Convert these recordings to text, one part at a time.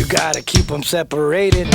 gotta keep them separated.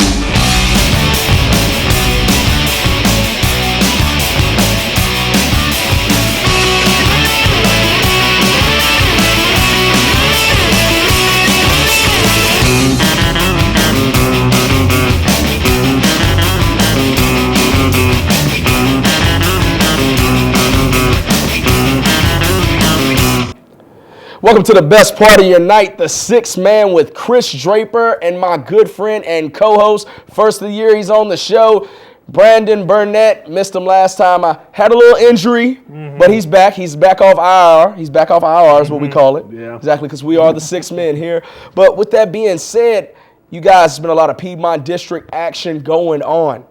Welcome to the best part of your night, the Sixth Man with Chris Draper and my good friend and co-host. First of the year he's on the show, Brandon Burnett. Missed him last time. I had a little injury, but he's back. He's back off IR. He's back off IR is what we call it. Yeah. Exactly, because we are the Six Men here. But with that being said, you guys, there's been a lot of Piedmont District action going on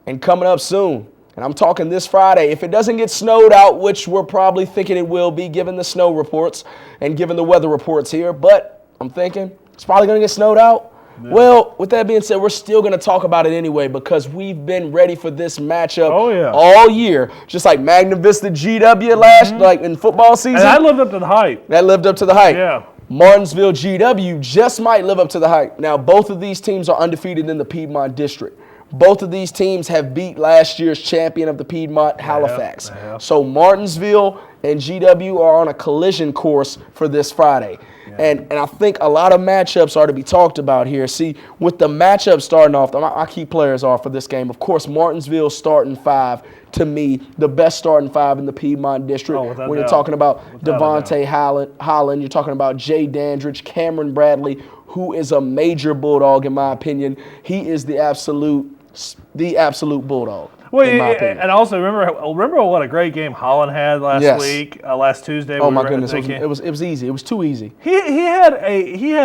and coming up soon. And I'm talking this Friday. If it doesn't get snowed out, which we're probably thinking it will be given the snow reports and given the weather reports here, but I'm thinking it's probably going to get snowed out. Yeah. Well, with that being said, we're still going to talk about it anyway because we've been ready for this matchup all year. Just like Magna Vista GW last, like in football season. And that lived up to the hype. That lived up to the hype. Yeah. Martinsville GW just might live up to the hype. Now, both of these teams are undefeated in the Piedmont District. Both of these teams have beat last year's champion of the Piedmont, Halifax. So Martinsville and GW are on a collision course for this Friday. And I think a lot of matchups are to be talked about here. See, with the matchup starting off, my key players are for this game. Of course, Martinsville starting five, to me, the best starting five in the Piedmont District. When you're talking about Devontae Holland, you're talking about Jay Dandridge, Cameron Bradley, who is a major Bulldog in my opinion. He is the absolute Bulldog. Well, and also remember what a great game Holland had last Tuesday. Oh my goodness, it was easy. It was too easy. He had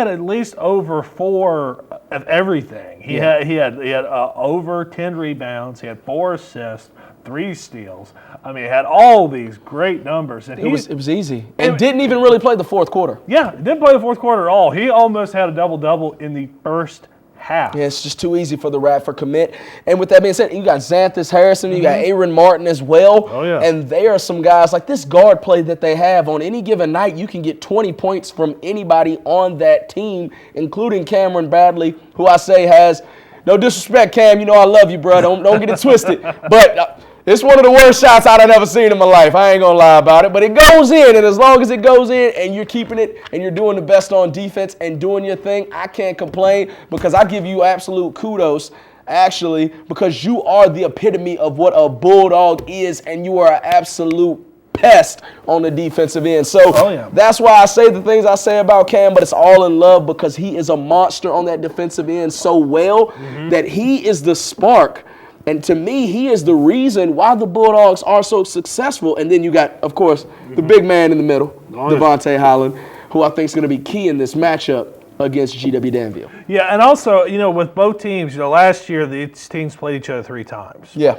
at least over 4 of everything. He had over 10 rebounds. He had 4 assists, 3 steals. I mean, he had all these great numbers. And it was easy. And didn't even really play the fourth quarter. Yeah, didn't play the fourth quarter at all. He almost had a double-double in the first half. Yeah, it's just too easy for the Radford commit. And with that being said, you got Xanthus Harrison, you got Aaron Martin as well. Oh, yeah. And they are some guys, like this guard play that they have on any given night, you can get 20 points from anybody on that team, including Cameron Bradley, who I say has, no disrespect, Cam, you know I love you, bro. Don't get it twisted. But it's one of the worst shots I've ever seen in my life. I ain't gonna lie about it. But it goes in, and as long as it goes in and you're keeping it and you're doing the best on defense and doing your thing, I can't complain because I give you absolute kudos, actually, because you are the epitome of what a Bulldog is, and you are an absolute pest on the defensive end. So that's why I say the things I say about Cam, but it's all in love because he is a monster on that defensive end so well that he is the spark. And to me, he is the reason why the Bulldogs are so successful. And then you got, of course, the big man in the middle, Devontae Holland, who I think is going to be key in this matchup against GW Danville. Yeah, and also, with both teams, last year these teams played each other 3 times. Yeah.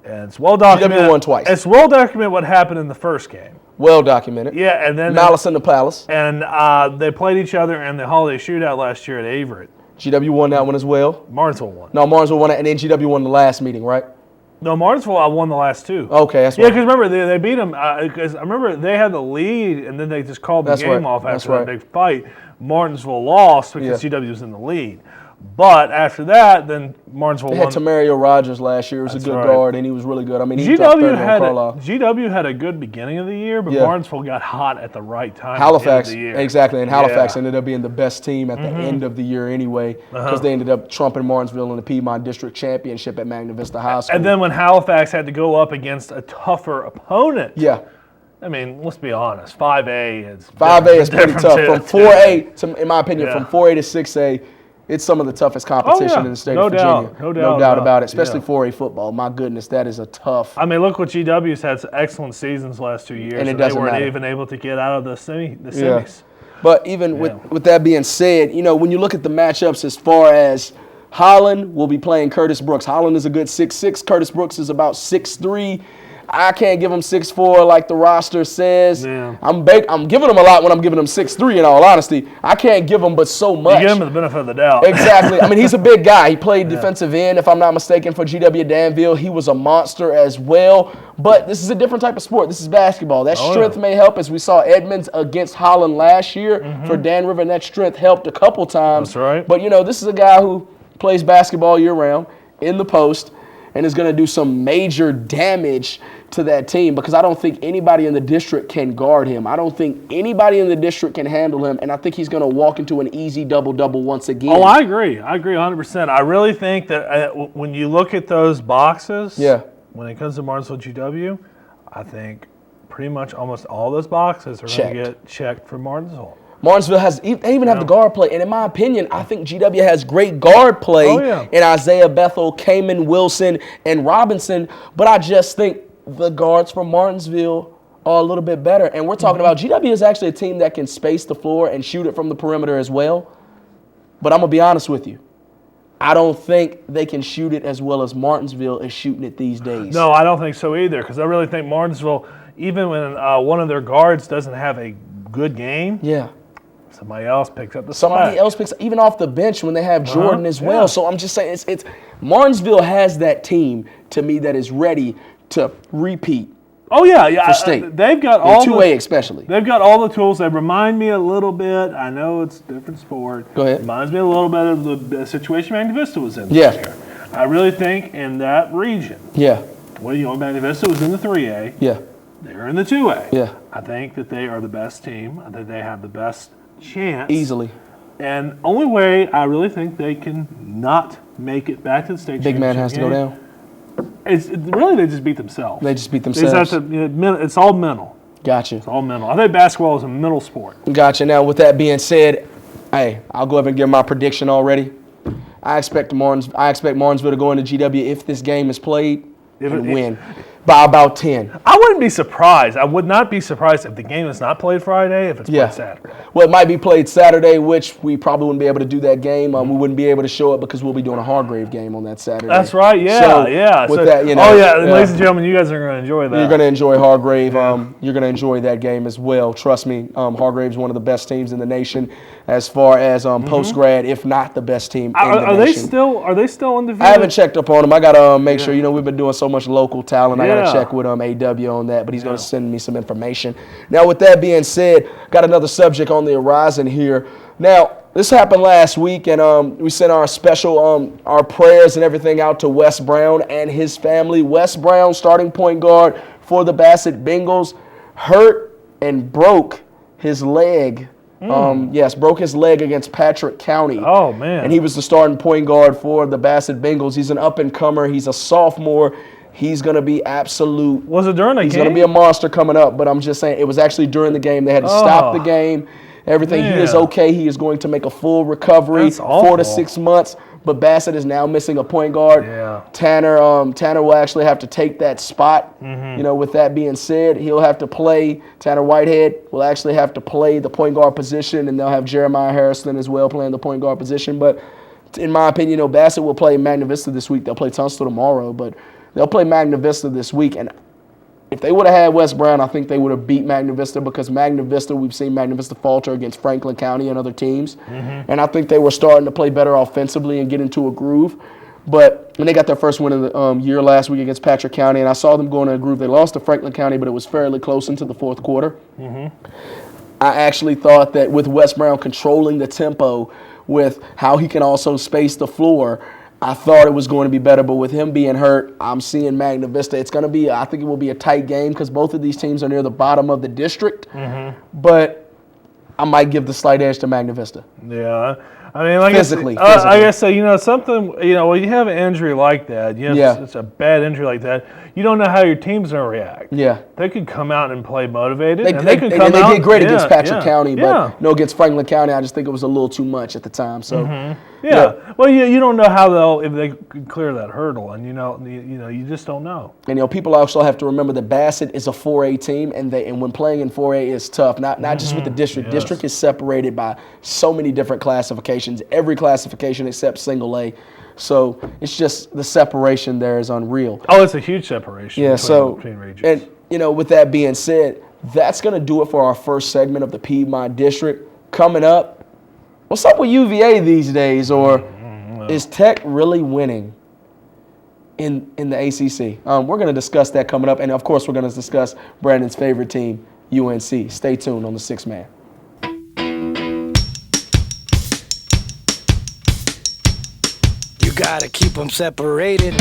And it's well documented. GW won twice. It's well documented what happened in the first game. Well documented. Yeah, and then Malice in the Palace. And they played each other in the holiday shootout last year at Averett. GW won that one as well. Martinsville won. No, Martinsville won it, and then GW won the last meeting, right? No, Martinsville won the last 2. Okay, that's right. Yeah, because remember, they beat them, because I remember they had the lead, and then they just called the game off after that big fight. Martinsville lost because GW was in the lead. But after that, then Martinsville won. They had Tamario Rogers last year. He was a good guard, and he was really good. I mean, GW had a good beginning of the year, but Martinsville got hot at the right time. Halifax, at the end of the year. exactly, and Halifax ended up being the best team at the end of the year anyway, because they ended up trumping Martinsville in the Piedmont District Championship at Magna Vista High School. And then when Halifax had to go up against a tougher opponent. Yeah. I mean, let's be honest. 5A is pretty tough. From 4A to, in my opinion, from 4A to 6A. It's some of the toughest competition in the state of Virginia. No doubt about it, especially 4A football. My goodness, that is a tough. I mean, look what GW's had excellent seasons the last 2 years, and they weren't even able to get out of the semis. Yeah. But even with that being said, when you look at the matchups as far as Holland will be playing Curtis Brooks. Holland is a good 6'6". Curtis Brooks is about 6'3". I can't give them 6'4" like the roster says. Yeah. I'm giving them a lot when I'm giving them 6'3", in all honesty. I can't give them but so much. You give him the benefit of the doubt. Exactly. I mean, he's a big guy. He played defensive end, if I'm not mistaken, for GW Danville. He was a monster as well. But this is a different type of sport. This is basketball. That strength may help, as we saw Edmonds against Holland last year for Dan River, and that strength helped a couple times. That's right. But, this is a guy who plays basketball year-round in the post and is going to do some major damage to that team because I don't think anybody in the district can guard him. I don't think anybody in the district can handle him, and I think he's going to walk into an easy double-double once again. Oh, I agree. I agree 100%. I really think that when you look at those boxes, when it comes to Martinsville GW, I think pretty much almost all those boxes are going to get checked for Martinsville. Martinsville they even have the guard play. And in my opinion, I think GW has great guard play in Isaiah Bethel, Cayman Wilson, and Robinson. But I just think the guards from Martinsville are a little bit better. And we're talking about GW is actually a team that can space the floor and shoot it from the perimeter as well. But I'm going to be honest with you. I don't think they can shoot it as well as Martinsville is shooting it these days. No, I don't think so either because I really think Martinsville, even when one of their guards doesn't have a good game, somebody else picks up the slack. Somebody else picks, even off the bench when they have Jordan as well. So I'm just saying, it's Martinsville has that team to me that is ready to repeat. Oh yeah. For state. They've got all 2A especially. They've got all the tools. They remind me a little bit. I know it's a different sport. Go ahead. Reminds me a little bit of the situation Magna Vista was in this year. I really think in that region. Magna Vista was in the 3A. They're in the 2A. I think that they are the best team. I think they have the best chance. Easily. And only way I really think they can not make it back to the state Big man has to go down. Really, they just beat themselves. They just beat themselves. It's all mental. Gotcha. It's all mental. I think basketball is a mental sport. Gotcha. Now, with that being said, I'll go ahead and give my prediction already. I expect Martinsville to go into GW if this game is played and win by about 10. I wouldn't be surprised. I would not be surprised if the game is not played Friday, if it's played Saturday. Well, it might be played Saturday, which we probably wouldn't be able to do that game. We wouldn't be able to show it because we'll be doing a Hargrave game on that Saturday. That's right, ladies and gentlemen, you guys are going to enjoy that. You're going to enjoy Hargrave. You're going to enjoy that game as well. Trust me, Hargrave's one of the best teams in the nation as far as post-grad, if not the best team in the nation. Are they still undefeated? I haven't checked up on them. I got to make sure. We've been doing so much local talent. I got to check with AW on that, but he's going to send me some information. Now, with that being said, got another subject on the horizon here. Now, this happened last week, and we sent our special, our prayers and everything out to Wes Brown and his family. Wes Brown, starting point guard for the Bassett Bengals, hurt and broke his leg. Broke his leg against Patrick County. Oh, man. And he was the starting point guard for the Bassett Bengals. He's an up-and-comer. He's a sophomore. He's going to be absolute. Was it during the game? He's going to be a monster coming up, but I'm just saying it was actually during the game. They had to stop the game. Everything. Man. He is okay. He is going to make a full recovery. That's awful. 4 to 6 months. But Bassett is now missing a point guard. Yeah. Tanner will actually have to take that spot. With that being said, he'll have to play. Tanner Whitehead will actually have to play the point guard position, and they'll have Jeremiah Harrison as well playing the point guard position. But in my opinion, Bassett will play Magna Vista this week. They'll play Tunstall tomorrow, but they'll play Magna Vista this week. And if they would have had Wes Brown, I think they would have beat Magna Vista because Magna Vista, we've seen Magna Vista falter against Franklin County and other teams. And I think they were starting to play better offensively and get into a groove. But when they got their first win of the year last week against Patrick County, and I saw them go in a groove. They lost to Franklin County, but it was fairly close into the fourth quarter. I actually thought that with Wes Brown controlling the tempo, with how he can also space the floor, I thought it was going to be better, but with him being hurt, I'm seeing Magna Vista. I think it will be a tight game because both of these teams are near the bottom of the district. But I might give the slight edge to Magna Vista. Yeah. I mean, like physically. I guess something, when you have an injury like that, it's a bad injury like that, you don't know how your team's going to react. Yeah. They could come out and play motivated. They did great against Patrick County, but against Franklin County, I just think it was a little too much at the time. So. Well, you don't know how if they could clear that hurdle, and you just don't know. And people also have to remember that Bassett is a 4A team, and when playing in 4A is tough. Not just with the district. Yes. District is separated by so many different classifications. classifications, every classification except single A. So it's just the separation there is unreal. Oh, it's a huge separation between regions. And, with that being said, that's going to do it for our first segment of the Piedmont District. Coming up, what's up with UVA these days? Or is Tech really winning in the ACC? We're going to discuss that coming up. And, of course, we're going to discuss Brandon's favorite team, UNC. Stay tuned on the Sixth Man. You gotta keep them separated.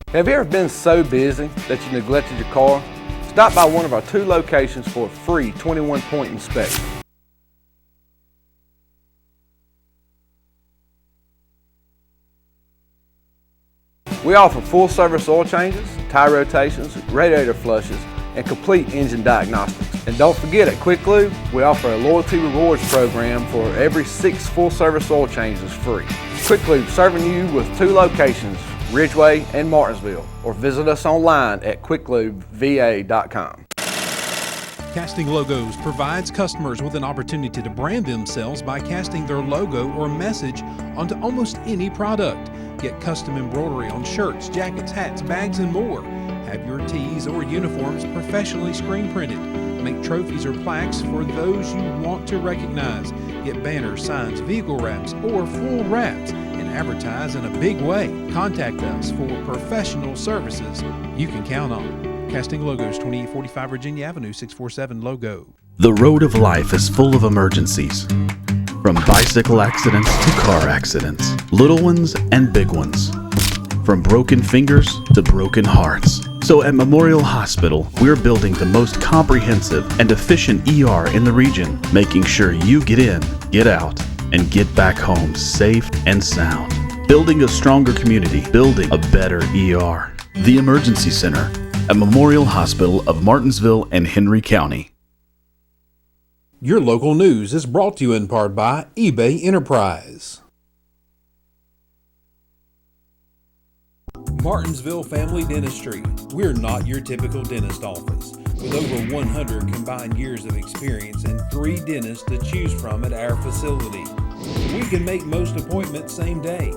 Have you ever been so busy that you neglected your car? Stop by one of our 2 locations for a free 21-point inspection. We offer full-service oil changes, tire rotations, radiator flushes, and complete engine diagnostics. And don't forget, at Quick Lube, we offer a loyalty rewards program for every 6 full-service oil changes free. Quick Lube serving you with 2 locations, Ridgeway and Martinsville, or visit us online at quicklubeva.com. Casting Logos provides customers with an opportunity to brand themselves by casting their logo or message onto almost any product. Get custom embroidery on shirts, jackets, hats, bags, and more. Have your tees or uniforms professionally screen printed. Make trophies or plaques for those you want to recognize. Get banners, signs, vehicle wraps, or full wraps, and advertise in a big way. Contact us for professional services you can count on. Casting Logos, 2845 Virginia Avenue, 647 Logo. The road of life is full of emergencies. From bicycle accidents to car accidents, little ones and big ones. From broken fingers to broken hearts. So at Memorial Hospital, we're building the most comprehensive and efficient ER in the region, making sure you get in, get out, and get back home safe and sound. Building a stronger community, building a better ER. The Emergency Center at Memorial Hospital of Martinsville and Henry County. Your local news is brought to you in part by eBay Enterprise. Martinsville Family Dentistry. We're not your typical dentist office. With over 100 combined years of experience and 3 dentists to choose from at our facility, we can make most appointments same day.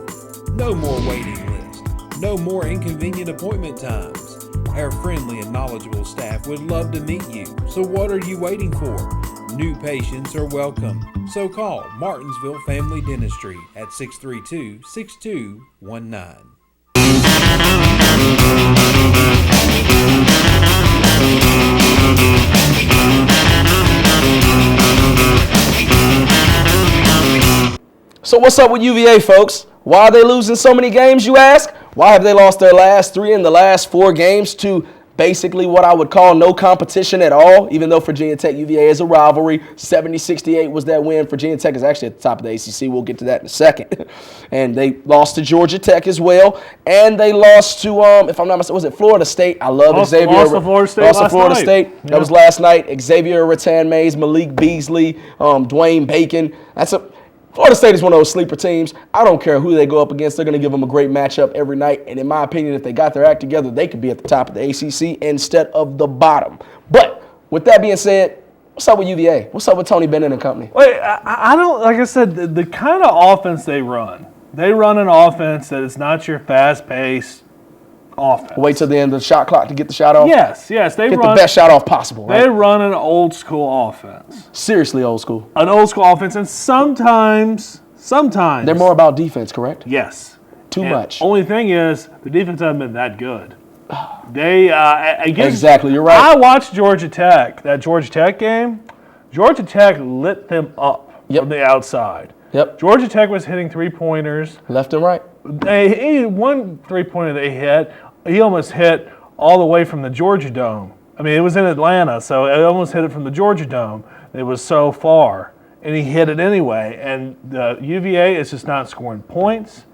No more waiting list. No more inconvenient appointment times. Our friendly and knowledgeable staff would love to meet you. So what are you waiting for? New patients are welcome. So call Martinsville Family Dentistry at 632-6219. So what's up with UVA, folks? Why are they losing so many games, you ask? Why have they lost their last 3 in the last 4 games to basically what I would call no competition at all, even though Virginia Tech UVA is a rivalry. 70-68 was that win. Virginia Tech is actually at the top of the ACC. We'll get to that in a second. And they lost to Georgia Tech as well. And they lost to, if I'm not mistaken, was it Florida State? I love Xavier. Lost to Florida State Lost to last Florida night. State. Yeah. That was last night. Xavier Rattan-Mays, Malik Beasley, Dwayne Bacon. Florida State is one of those sleeper teams. I don't care who they go up against. They're going to give them a great matchup every night. And in my opinion, if they got their act together, they could be at the top of the ACC instead of the bottom. But with that being said, what's up with UVA? What's up with Tony Bennett and company? Wait, I don't, like I said, the kind of offense they run an offense that is not your fast-paced offense. Wait till the end of the shot clock to get the shot off? Yes. They Get run the best shot off possible, right? They run an old school offense. Seriously old school. An old school offense, and sometimes They're more about defense, correct? yes. Too And much. Only thing is, the defense hasn't been that good. They Exactly, you're right. I watched Georgia Tech, that Georgia Tech game. Georgia Tech lit them up from the outside. Yep. Georgia Tech was hitting 3-pointers. Left and right. One 3-pointer they hit, he almost hit all the way from the Georgia Dome. I mean, it was in Atlanta, so it almost hit it from the Georgia Dome. It was so far, and he hit it anyway. And the UVA is just not scoring points.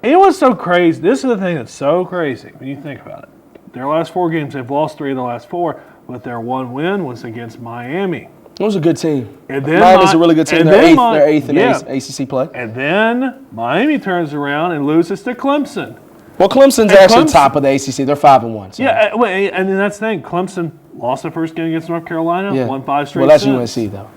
And you know what's so crazy? This is the thing that's so crazy when you think about it. Their last 4 games, they've lost 3 of the last 4, but their one win was against Miami. It was a good team. And then Miami's a really good team. They're eighth in yeah. ACC play. And then Miami turns around and loses to Clemson. Well, Clemson's actually top of the ACC. They're 5-1. So. Yeah, and then that's the thing. Clemson lost the first game against North Carolina, won 5 straight. Well, that's since. UNC though.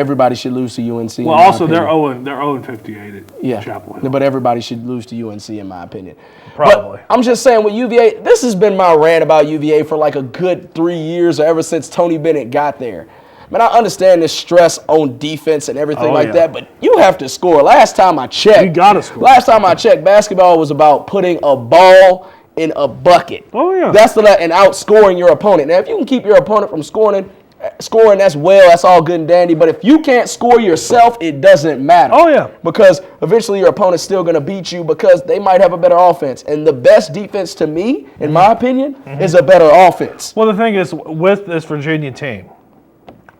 Everybody should lose to UNC. Well, also they're 0-58 at Chapel Hill. But everybody should lose to UNC in my opinion. Probably. But I'm just saying with UVA, this has been my rant about UVA for like a good 3 years or ever since Tony Bennett got there. Man, I understand this stress on defense and everything that, but you have to score. Last time I checked, You gotta score. Last time I checked, basketball was about putting a ball in a bucket. Oh, yeah. That's and outscoring your opponent. Now, if you can keep your opponent from scoring, that's all good and dandy. But if you can't score yourself, it doesn't matter. Oh, yeah. Because eventually your opponent's still going to beat you because they might have a better offense. And the best defense to me, in my opinion, is a better offense. Well, the thing is, with this Virginia team,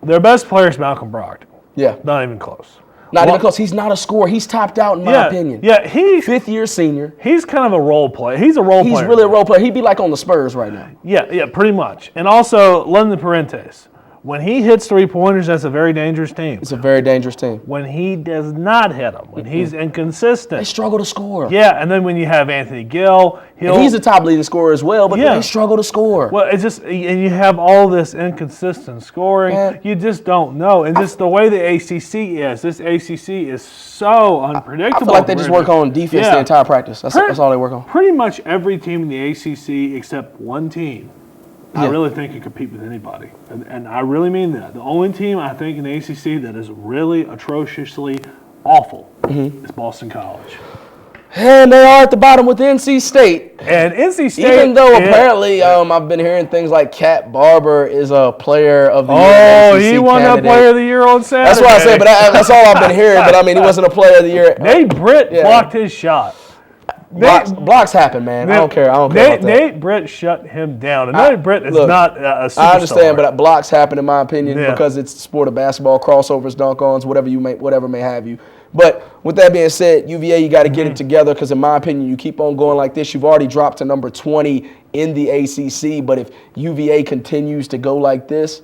their best player is Malcolm Brogdon. Yeah. Not even close. Not even close. He's not a scorer. He's topped out in my opinion. Yeah, Fifth-year senior. he's kind of a role player. He's a role player. He's really a role player. He'd be like on the Spurs right now. Yeah, pretty much. And also, London Parentes. When he hits three-pointers, that's a very dangerous team. It's a very dangerous team. When he does not hit them, when he's They inconsistent. struggle to score. Yeah, and then when you have Anthony Gill, And he's a top leading scorer as well, but they struggle to score. Well, it's just, and you have all this inconsistent scoring. Man. You just don't know. And just the way the ACC is, this ACC is so unpredictable. I feel like they just work on defense the entire practice. That's all they work on. Pretty much every team in the ACC except one team, I really think can compete with anybody. And I really mean that. The only team I think in the ACC that is really atrociously awful is Boston College. And they are at the bottom with NC State. And NC State, Even though apparently I've been hearing things like Cat Barber is a player of the year. Oh, ACC he won that candidate. Player of the Year on Saturday. That's what I say, but that's all I've been hearing. But I mean, he wasn't a player of the year. Nate Britt blocked his shot. Blocks happen, man. I don't care. I don't care about that. Nate Britt shut him down. And Nate Britt is not a superstar. I understand, but blocks happen in my opinion Yeah. because it's the sport of basketball, crossovers, dunk-ons, whatever may have you. But with that being said, UVA, you got to get it together because in my opinion, you keep on going like this. You've already dropped to number 20 in the ACC, but if UVA continues to go like this,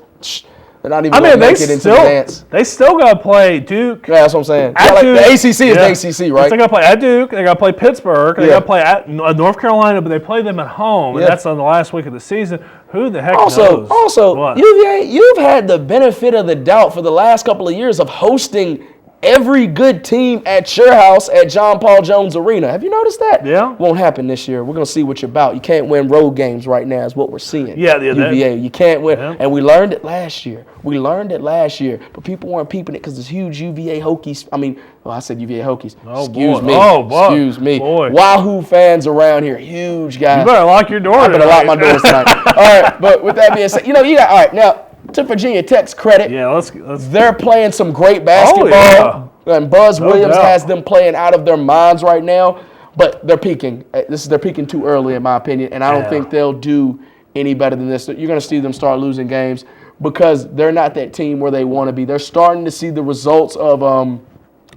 they're not even going to make it into the dance. They still got to play Duke. Yeah, that's what I'm saying. At Like Duke. the ACC is the ACC, right? They got to play at Duke. They got to play Pittsburgh. They got to play at North Carolina, but they play them at home, and that's on the last week of the season. Who the heck knows? Also, What? UVA, you've had the benefit of the doubt for the last couple of years of hosting every good team at your house at John Paul Jones Arena. Have you noticed that? Yeah. Won't happen this year. We're going to see what you're about. You can't win road games right now is what we're seeing. Yeah, UVA. You can't win. Yeah. And we learned it last year. But people weren't peeping it because there's huge UVA Hokies. I said UVA Hokies. Excuse me. Oh, boy. Excuse me. Boy. Wahoo fans around here. Huge guys. You better lock your door. I better lock my doors tonight. All right, but with that being said, you got, all right, now, to Virginia Tech's credit, Yeah, let's. they're playing some great basketball. And Buzz Williams has them playing out of their minds right now, but they're peaking. They're peaking too early, in my opinion, and I don't think they'll do any better than this. You're going to see them start losing games because they're not that team where they want to be. They're starting to see the results of,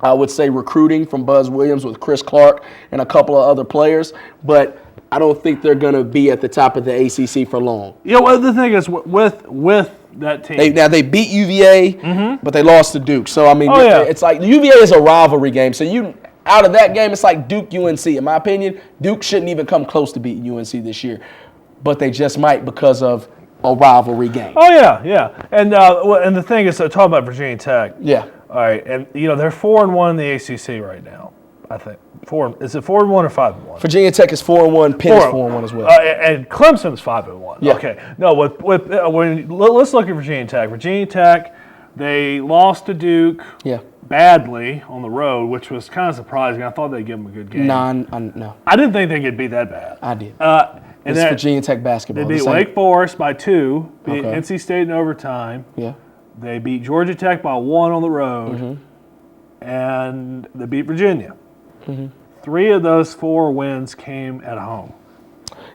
I would say, recruiting from Buzz Williams with Chris Clark and a couple of other players, but I don't think they're going to be at the top of the ACC for long. Well, the thing is, with that team. They beat UVA, but they lost to Duke. So, it's like UVA is a rivalry game. So, out of that game, it's like Duke-UNC. In my opinion, Duke shouldn't even come close to beating UNC this year. But they just might because of a rivalry game. Oh, yeah. And the thing is, talking about Virginia Tech. Yeah. All right, and they're 4-1 in the ACC right now. I think is it 4-1 or 5-1? Virginia Tech is 4-1. Penn is 4-1 as well. And Clemson's 5-1. Yeah. Okay. No, let's look at Virginia Tech. Virginia Tech, they lost to Duke. Yeah. Badly on the road, which was kind of surprising. I thought they'd give them a good game. No. I didn't think they could be that bad. I did. And it's Virginia Tech basketball. They beat Wake Forest by 2. Beat Okay. NC State in overtime. Yeah. They beat Georgia Tech by 1 on the road. Mm-hmm. And they beat Virginia. 3 of those 4 wins came at home.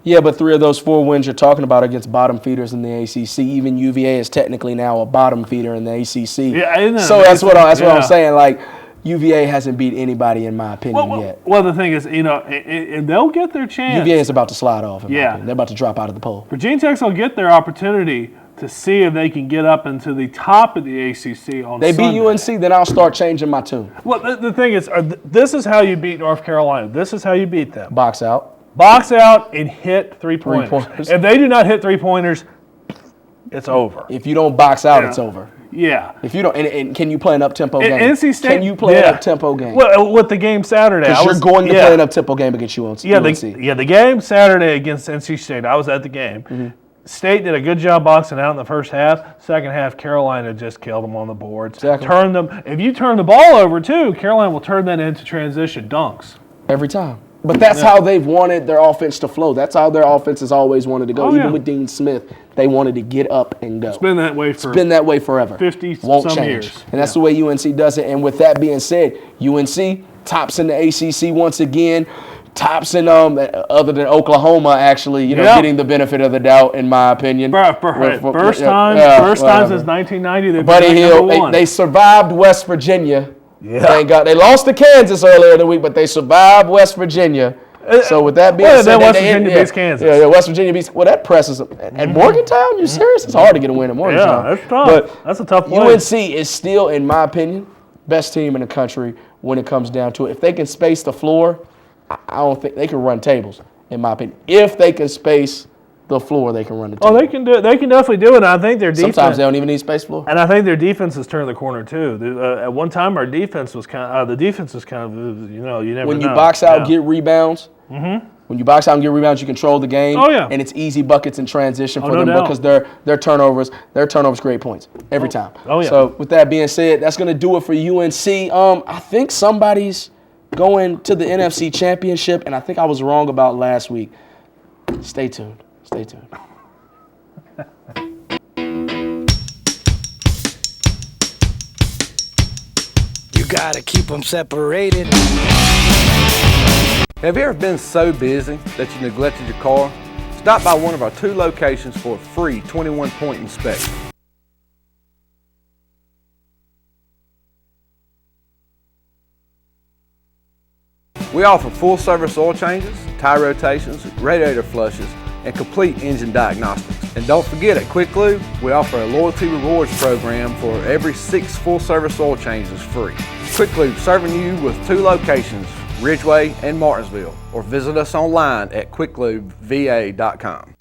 Yeah, but 3 of those 4 wins you're talking about against bottom feeders in the ACC. Even UVA is technically now a bottom feeder in the ACC. Yeah, isn't that so that's what amazing? I'm saying. Like UVA hasn't beat anybody in my opinion yet. Well, the thing is, and they'll get their chance. UVA is about to slide off. In my Yeah. opinion. They're about to drop out of the poll. Virginia Tech's will get their opportunity to see if they can get up into the top of the ACC on They Sunday. beat UNC, then I'll start changing my tune. Well, the thing is, this is how you beat North Carolina. This is how you beat them. Box out. Box out and hit three-pointers. Three-pointers. If they do not hit three-pointers, it's over. If you don't box out, it's over. Yeah. If you don't, and can you play an up-tempo game? NC State. Can you play an up-tempo game? Well, with the game Saturday, Because you're going to play an up-tempo game against UNC. The game Saturday against NC State, I was at the game. Mm-hmm. State did a good job boxing out in the first half. Second half, Carolina just killed them on the boards. Exactly. Turned them. If you turn the ball over too, Carolina will turn that into transition dunks. Every time. But that's how they've wanted their offense to flow. That's how their offense has always wanted to go. Even with Dean Smith, they wanted to get up and go. It's been that way forever. 50 Won't some change. years. And that's the way UNC does it. And with that being said, UNC tops in the ACC once again. Tops in other than Oklahoma, actually, getting the benefit of the doubt, in my opinion. First time since 1990 they've Buddy been Hill, number one. they survived West Virginia. Yeah. Thank God. They lost to Kansas earlier in the week, but they survived West Virginia. So with that being said, West Virginia beats Kansas. Yeah, West Virginia beats. Well, that presses them. At Morgantown, you serious? It's hard to get a win at Morgantown. Yeah, that's tough. But that's a tough place. UNC is still, in my opinion, best team in the country when it comes down to it. If they can space the floor, I don't think they can run tables. In my opinion, if they can space the floor, they can run the table. Oh, they can do it. They can definitely do it. And I think their defense. Sometimes they don't even need space floor. And I think their defense has turned the corner too. At one time, our defense was kind of. The defense was kind of. You never know. When you box out, get rebounds. Mm-hmm. When you box out and get rebounds, you control the game. Oh yeah. And it's easy buckets in transition for no them doubt. because their turnovers create points every time. Oh yeah. So with that being said, that's gonna do it for UNC. I think somebody's going to the NFC Championship, and I think I was wrong about last week. Stay tuned. Stay tuned. You gotta keep them separated. Have you ever been so busy that you neglected your car? Stop by one of our 2 locations for a free 21-point inspection. We offer full-service oil changes, tire rotations, radiator flushes, and complete engine diagnostics. And don't forget, at Quick Lube, we offer a loyalty rewards program for every 6 full-service oil changes free. Quick Lube serving you with 2 locations, Ridgeway and Martinsville, or visit us online at quicklubeva.com.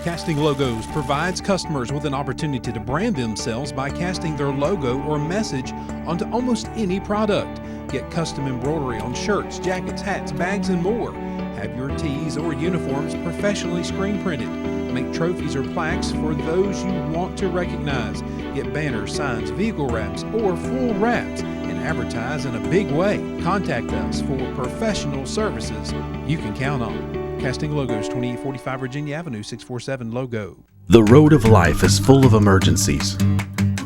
Casting Logos provides customers with an opportunity to brand themselves by casting their logo or message onto almost any product. Get custom embroidery on shirts, jackets, hats, bags, and more. Have your tees or uniforms professionally screen printed. Make trophies or plaques for those you want to recognize. Get banners, signs, vehicle wraps, or full wraps and advertise in a big way. Contact us for professional services you can count on. Casting Logos, 2845 Virginia Avenue, 647 Logo. The road of life is full of emergencies.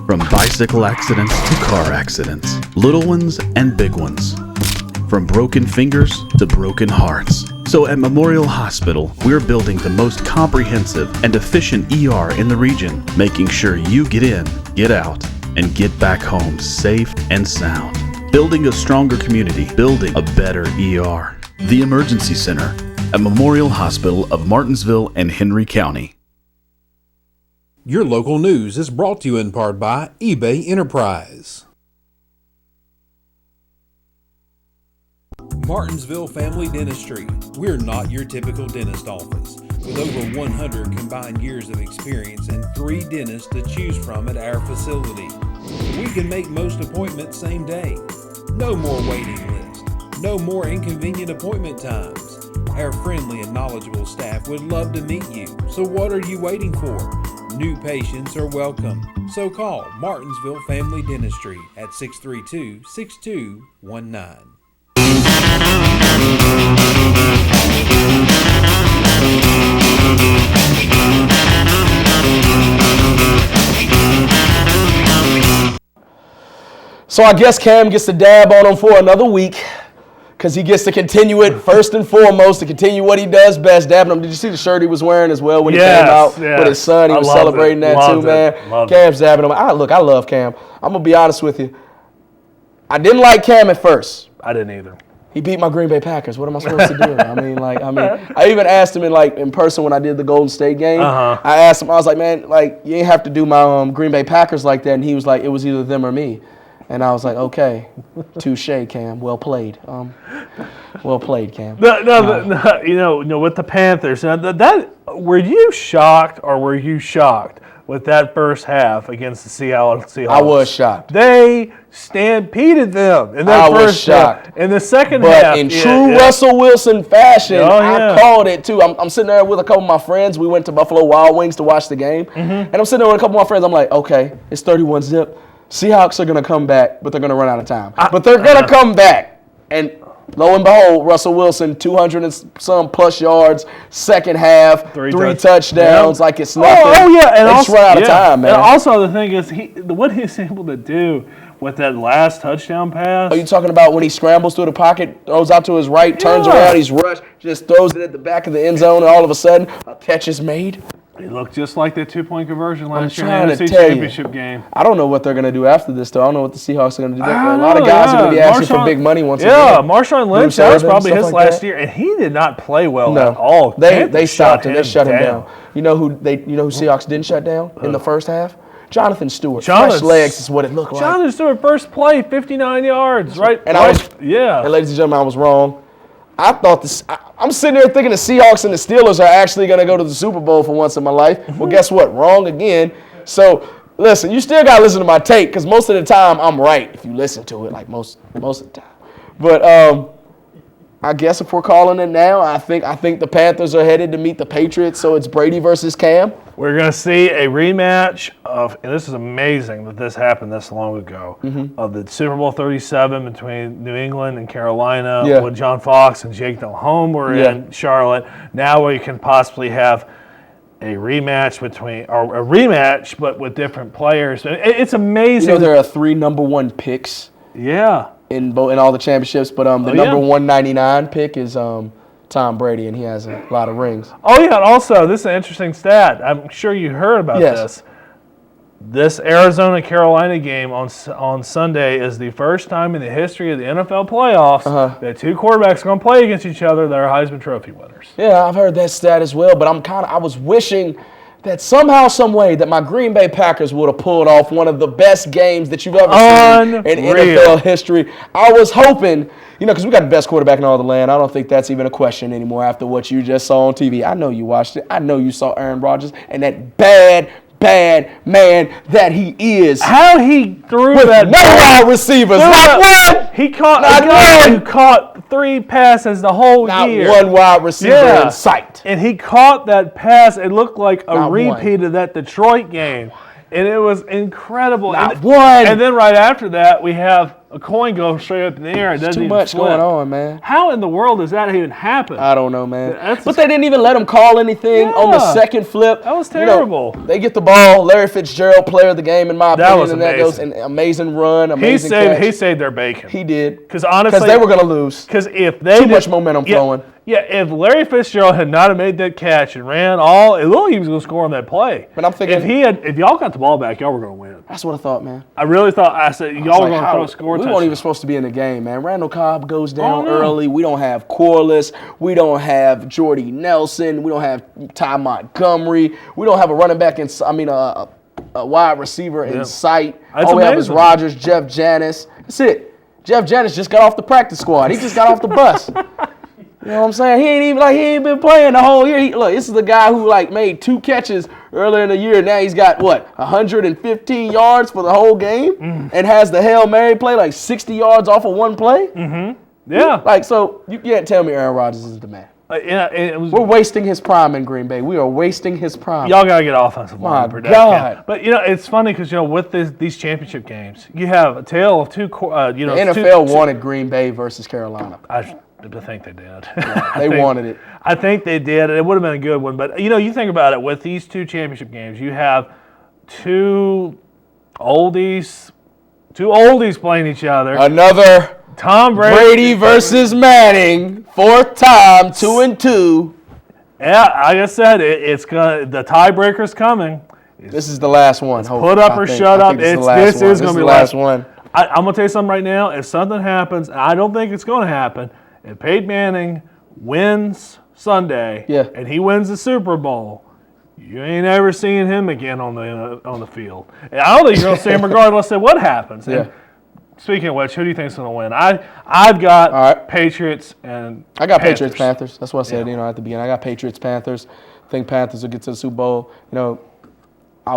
From bicycle accidents to car accidents, little ones and big ones. From broken fingers to broken hearts. So at Memorial Hospital, we're building the most comprehensive and efficient ER in the region, making sure you get in, get out, and get back home safe and sound. Building a stronger community, building a better ER. The Emergency Center at Memorial Hospital of Martinsville and Henry County. Your local news is brought to you in part by eBay Enterprise. Martinsville Family Dentistry. We're not your typical dentist office. With over 100 combined years of experience and 3 dentists to choose from at our facility, we can make most appointments same day. No more waiting list. No more inconvenient appointment times. Our friendly and knowledgeable staff would love to meet you. So what are you waiting for? New patients are welcome. So call Martinsville Family Dentistry at 632-6219. So I guess Cam gets to dab on him for another week because he gets to continue it first and foremost, to continue what he does best, dabbing him. Did you see the shirt he was wearing as well when he came out with his son? He was celebrating that too, man. Cam's dabbing him. I love Cam. I'm going to be honest with you. I didn't like Cam at first. I didn't either. He beat my Green Bay Packers. What am I supposed to do? I even asked him in person when I did the Golden State game. I asked him, I was like, man, you ain't have to do my Green Bay Packers like that. And he was like, it was either them or me. And I was like, okay, touche, Cam. Well played. Well played, Cam. No, with the Panthers, were you shocked or were you shocked with that first half against the Seahawks. I was shocked. They stampeded them in that I was first half. shocked. In the second But half, in true Russell Wilson fashion, Oh, yeah. I called it too. I'm sitting there with a couple of my friends. We went to Buffalo Wild Wings to watch the game. And I'm sitting there with a couple of my friends. I'm like, okay, it's 31-zip. Seahawks are going to come back, but they're going to run out of time. But they're going to come back. And lo and behold, Russell Wilson, 200 and some plus yards, second half, three touchdowns, Yeah. like it's nothing. Oh, yeah. And they just also, run out of time, man. And also the thing is, what he's able to do with that last touchdown pass. Are you talking about when he scrambles through the pocket, throws out to his right, turns Yeah. around, he's rushed, just throws it at the back of the end zone, and all of a sudden, a catch is made? It looked just like that 2-point conversion last year trying in to the NFC tell you. Championship game. I don't know what they're going to do after this, though. I don't know what the Seahawks are going to do. I A lot of know, guys are going to be asking for Marshawn- big money once Yeah, again. Marshawn Lynch, Bruce that was Irvin, probably stuff his like last that. year, and he did not play well No, at all. they Panthers stopped him. They shut him down. You know who Seahawks didn't shut down in the first half? Jonathan Stewart. Fresh legs is what it looked like. Jonathan Stewart, first play, 59 yards, right? And yeah. And ladies and gentlemen, I was wrong. I thought this. I'm sitting there thinking the Seahawks and the Steelers are actually going to go to the Super Bowl for once in my life. Well, guess what? Wrong again. So listen, you still got to listen to my tape because most of the time I'm right if you listen to it, like most of the time. But I guess if we're calling it now, I think the Panthers are headed to meet the Patriots. So it's Brady versus Cam. We're going to see a rematch of, and this is amazing that this happened this long ago, of the Super Bowl 37 between New England and Carolina Yeah. when John Fox and Jake Delhomme were in Charlotte. Now we can possibly have a rematch but with different players. It's amazing. You know there are 3 number 1 picks Yeah. in all the championships, but the yeah. number 199 pick is Tom Brady, and he has a lot of rings. Oh, yeah, and also, this is an interesting stat. I'm sure you heard about Yes. this. This Arizona-Carolina game on Sunday is the first time in the history of the NFL playoffs that 2 quarterbacks are going to play against each other that are Heisman Trophy winners. Yeah, I've heard that stat as well, but I was wishing that somehow, some way, that my Green Bay Packers would have pulled off one of the best games that you've ever seen in Unreal. NFL history. I was hoping, because we got the best quarterback in all the land. I don't think that's even a question anymore after what you just saw on TV. I know you watched it. I know you saw Aaron Rodgers and that bad man that he is. How he threw With that no wide receivers. Not one. He caught Not a guy one. who caught 3 passes the whole Not year. one wide receiver in sight. And he caught that pass. It looked like a Not repeat of that Detroit game. And it was incredible. Not and, one. And then right after that, we have a coin go straight up in the air. It doesn't Too even much flip. going on, man. How in the world does that even happen? I don't know, man. That's- But they didn't even let him call anything on the Yeah. second flip. That was terrible. They get the ball. Larry Fitzgerald, player of the game, in my That opinion, was and that goes amazing. an amazing run, he amazing catch. saved their bacon. He did. Because honestly, Because they were going to lose. Because if they Too did- much momentum flowing. Yeah, if Larry Fitzgerald had not have made that catch and ran all, it looked like he was going to score on that play. But I'm thinking- if y'all got the ball back, y'all were going to win. That's what I thought, man. I really thought y'all were Like, going how- to score. we weren't even supposed to be in the game, man. Randall Cobb goes down no. early. We don't have Corliss. We don't have Jordy Nelson. We don't have Ty Montgomery. We don't have a running back a wide receiver in sight. That's All we have is amazing. Rodgers, Jeff Janis. That's it. Jeff Janis just got off the practice squad. He just got off the bus. You know what I'm saying? He ain't been playing the whole year. Look, this is the guy who made 2 catches earlier in the year. Now he's got 115 yards for the whole game, and has the Hail Mary play 60 yards off of one play. Yeah. So you can't tell me Aaron Rodgers is the man. It was. We're wasting his prime in Green Bay. We are wasting his prime. Y'all gotta get offensive line My for that. God. But it's funny because with these championship games, you have a tale of 2. The NFL wanted Green Bay versus Carolina. I think they did. They wanted it. I think they did. It would have been a good one. But, you think about it. With these 2 championship games, you have 2 oldies playing each other. Another Tom Brady versus Manning, 4th time, 2-2. Yeah, like I said, the tiebreaker's coming. This is the last one. Put up or shut up. This This is going to be the last one. I'm going to tell you something right now. If something happens, and I don't think it's going to happen, if Peyton Manning wins Sunday and he wins the Super Bowl, you ain't ever seeing him again on the field. And I don't think you're going to see him regardless of what happens. Yeah. And speaking of which, who do you think's going to win? I've got All right. Patriots and I got Panthers. Patriots Panthers. That's what I said, at the beginning. I got Patriots Panthers. I think Panthers will get to the Super Bowl.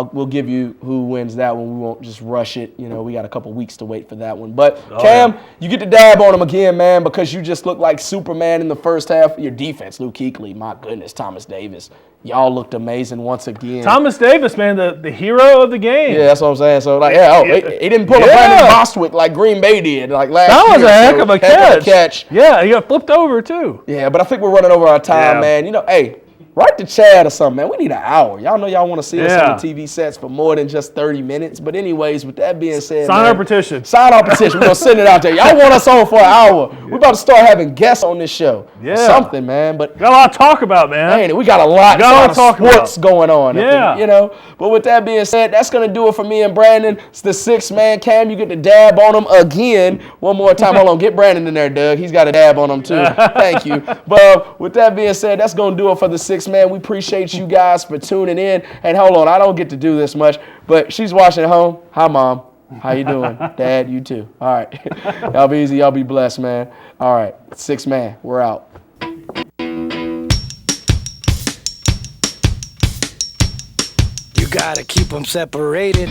we'll give you who wins that one. We won't just rush it. You know, we got a couple weeks to wait for that one. But Cam, you get to dab on him again, man, because you just looked like Superman in the first half. Your defense, Luke Kuechly, my goodness, Thomas Davis. Y'all looked amazing once again. Thomas Davis, man, the hero of the game. Yeah, that's what I'm saying. So, like, he didn't pull a Brandon Bostwick like Green Bay did like last year. That was a heck of a catch. Yeah, he got flipped over, too. Yeah, but I think we're running over our time, man. You know, hey, write to Chad or something, man. We need an hour. Y'all know y'all want to see us on the TV sets for more than just 30 minutes. But anyways, with that being said, sign our petition. Sign our petition. We're going to send it out there. Y'all want us on for an hour. We're about to start having guests on this show. Yeah. Something, man. But got a lot to talk about, man. Man, we got a lot of sports going on. Yeah. You know. But with that being said, that's going to do it for me and Brandon. It's the sixth man. Cam, you get to dab on him again. One more time. Hold on. Get Brandon in there, Doug. He's got a dab on him, too. Thank you. But with that being said, that's going to do it for the sixth man. We appreciate you guys for tuning in. And hold on, I don't get to do this much, but she's watching at home. Hi, Mom. How you doing? Dad, you too. All right. Y'all be easy. Y'all be blessed, man. All right. Sixth man. We're out. You gotta keep them separated.